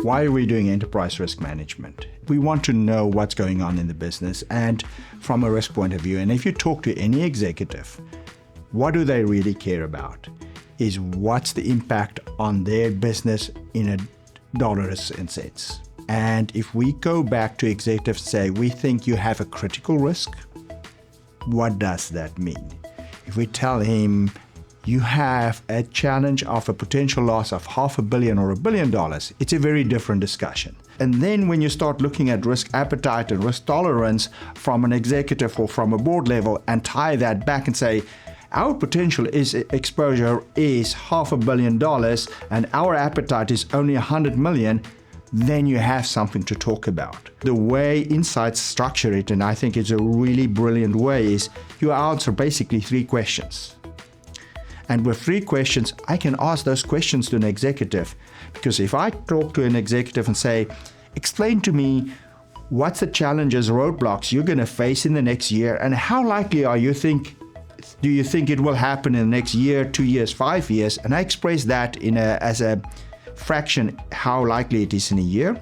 Why are we doing enterprise risk management? We want to know what's going on in the business and from a risk point of view. And if you talk to any executive, what do they really care about is what's the impact on their business in a dollars and cents. And if we go back to executives and say, we think you have a critical risk, what does that mean? If we tell him you have a challenge of a potential loss of $500 million or $1 billion, it's a very different discussion. And then when you start looking at risk appetite and risk tolerance from an executive or from a board level and tie that back and say, our potential exposure is $500 million and our appetite is only $100 million, then you have something to talk about. The way Insights structure it, and I think it's a really brilliant way, is you answer basically 3 questions. And with 3 questions, I can ask those questions to an executive. Because if I talk to an executive and say, explain to me what's the challenges, roadblocks you're going to face in the next year, and how likely do you think it will happen in the next year, 2 years, 5 years? And I express that as a fraction how likely it is in a year.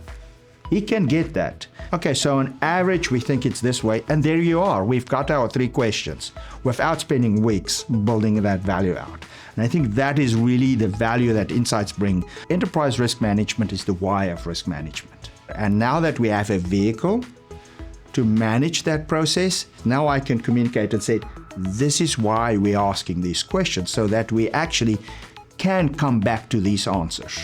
He can get that. Okay, so on average, we think it's this way, and there you are. We've got our 3 questions without spending weeks building that value out. And I think that is really the value that Insights bring. Enterprise risk management is the why of risk management. And now that we have a vehicle to manage that process, now I can communicate and say, this is why we're asking these questions, so that we actually can come back to these answers.